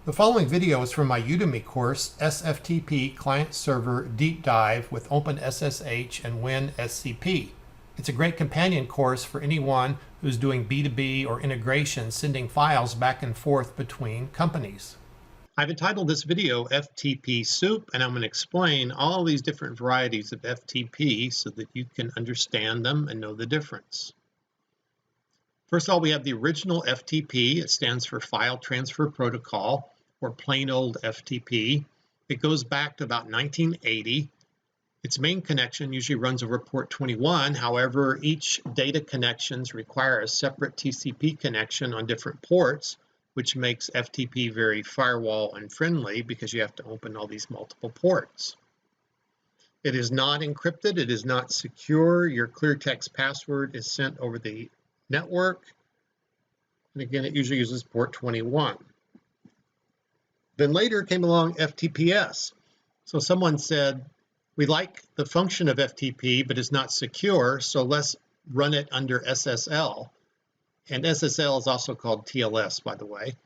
The following video is from my Udemy course, SFTP Client Server Deep Dive with OpenSSH and WinSCP. It's a great companion course for anyone who's doing B2B or integration, sending files back and forth between companies. I've entitled this video FTP Soup, and I'm going to explain all these different varieties of FTP so that you can understand them and know the difference. First of all, we have the original FTP. It stands for File Transfer Protocol, or plain old FTP. It goes back to about 1980. Its main connection usually runs over port 21. However, each data connections require a separate TCP connection on different ports, which makes FTP very firewall unfriendly because you have to open all these multiple ports. It is not encrypted. It is not secure. Your clear text password is sent over the network. And again, it usually uses port 21. Then later came along FTPS. So someone said, we like the function of FTP, but it's not secure, so let's run it under SSL. And SSL is also called TLS, by the way.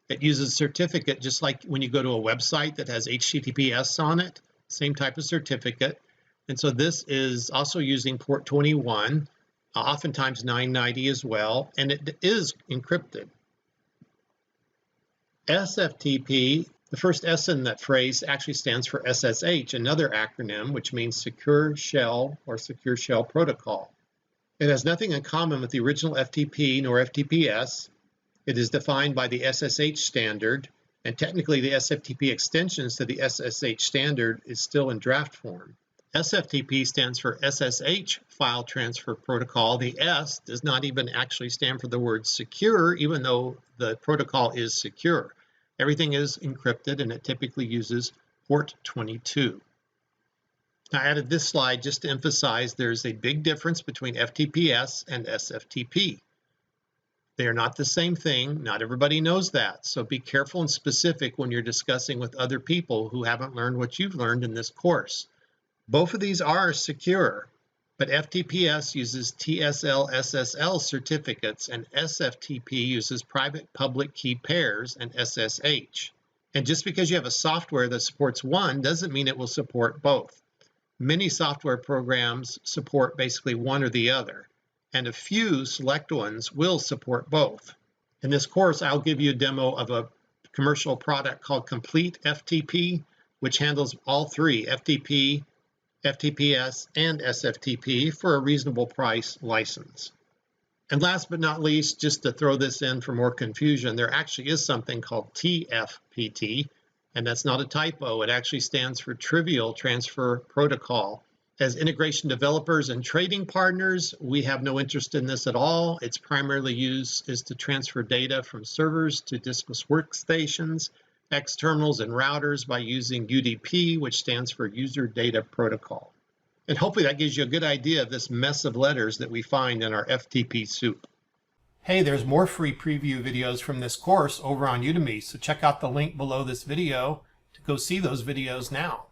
It uses a certificate just like when you go to a website that has HTTPS on it, same type of certificate. And so this is also using port 21, oftentimes 990 as well, and it is encrypted. SFTP, the first S in that phrase actually stands for SSH, another acronym which means Secure Shell or Secure Shell Protocol. It has nothing in common with the original FTP nor FTPS. It is defined by the SSH standard, and technically the SFTP extensions to the SSH standard is still in draft form. SFTP stands for SSH File Transfer Protocol. The S does not even actually stand for the word secure, even though the protocol is secure. Everything is encrypted, and it typically uses port 22. I added this slide just to emphasize there's a big difference between FTPS and SFTP. They are not the same thing. Not everybody knows that. So be careful and specific when you're discussing with other people who haven't learned what you've learned in this course. Both of these are secure, but FTPS uses TSL/SSL certificates, and SFTP uses private public key pairs and SSH. And just because you have a software that supports one doesn't mean it will support both. Many software programs support basically one or the other, and a few select ones will support both. In this course, I'll give you a demo of a commercial product called Complete FTP, which handles all three, FTP, FTPS, and SFTP for a reasonable price license. And last but not least, just to throw this in for more confusion, there actually is something called TFPT, and that's not a typo. It actually stands for Trivial Transfer Protocol. As integration developers and trading partners, we have no interest in this at all. Its primarily use is to transfer data from servers to diskless workstations, externals, and routers by using UDP, which stands for User Data Protocol. And hopefully that gives you a good idea of this mess of letters that we find in our FTP soup. Hey, there's more free preview videos from this course over on Udemy, so check out the link below this video to go see those videos now.